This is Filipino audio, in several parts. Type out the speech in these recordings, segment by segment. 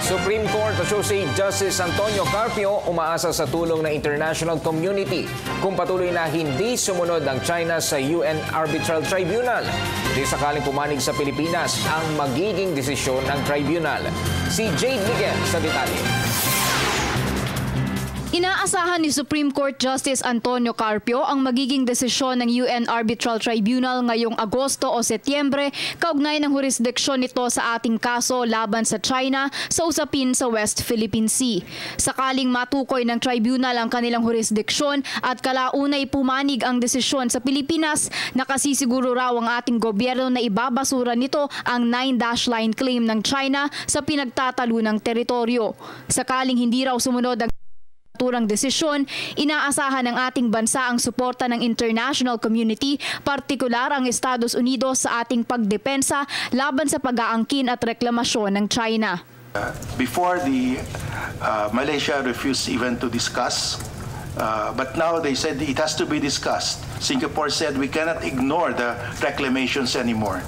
Supreme Court Associate Justice Antonio Carpio umaasa sa tulong ng international community kung patuloy na hindi sumunod ang China sa UN Arbitral Tribunal. Di sakaling pumanig sa Pilipinas ang magiging desisyon ng tribunal. Si Jade Miguel sa detalye. Inaasahan ni Supreme Court Justice Antonio Carpio ang magiging desisyon ng UN Arbitral Tribunal ngayong Agosto o Setyembre kaugnay ng jurisdiksyon nito sa ating kaso laban sa China sa usapin sa West Philippine Sea. Sakaling matukoy ng tribunal ang kanilang jurisdiksyon at kalaunay pumanig ang desisyon sa Pilipinas, nakasisiguro raw ang ating gobyerno na ibabasura nito ang 9-dash line claim ng China sa pinagtatalunang teritoryo. Sakaling hindi raw sumunod ang turang desisyon, inaasahan ng ating bansa ang suporta ng international community, partikular ang Estados Unidos sa ating pagdepensa laban sa pag-aangkin at reklamasyon ng China. Before Malaysia refused even to discuss, but now they said it has to be discussed. Singapore said we cannot ignore the reclamations anymore.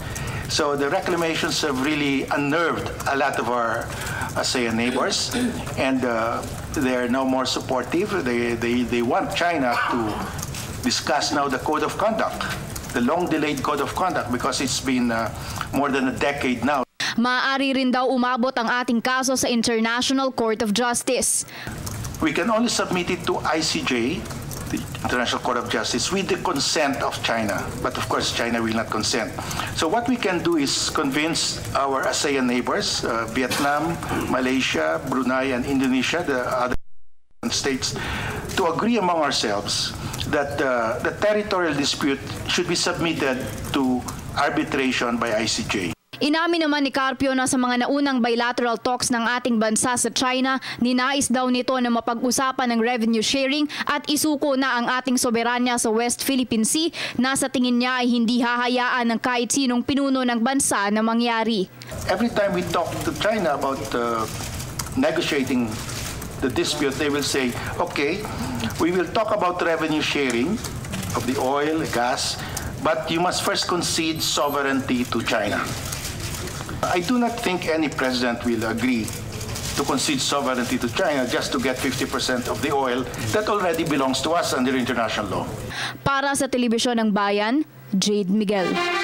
So the reclamations have really unnerved a lot of our ASEAN neighbors, and they are now more supportive. They want China to discuss now the code of conduct, the long-delayed code of conduct, because it's been more than a decade now. Maaari rin daw umabot ang ating kaso sa International Court of Justice. We can only submit it to ICJ, the International Court of Justice, with the consent of China. But of course, China will not consent. So what we can do is convince our ASEAN neighbors, Vietnam, Malaysia, Brunei, and Indonesia, the other states, to agree among ourselves that the territorial dispute should be submitted to arbitration by ICJ. Inamin naman ni Carpio na sa mga naunang bilateral talks ng ating bansa sa China, ninais daw nito na mapag-usapan ng revenue sharing at isuko na ang ating soberanya sa West Philippine Sea na sa tingin niya ay hindi hahayaan ng kahit sinong pinuno ng bansa na mangyari. Every time we talk to China about negotiating the dispute, they will say, okay, we will talk about revenue sharing of the oil, gas, but you must first concede sovereignty to China. I do not think any president will agree to concede sovereignty to China just to get 50% of the oil that already belongs to us under international law. Para sa Telebisyon ng Bayan, Jade Miguel.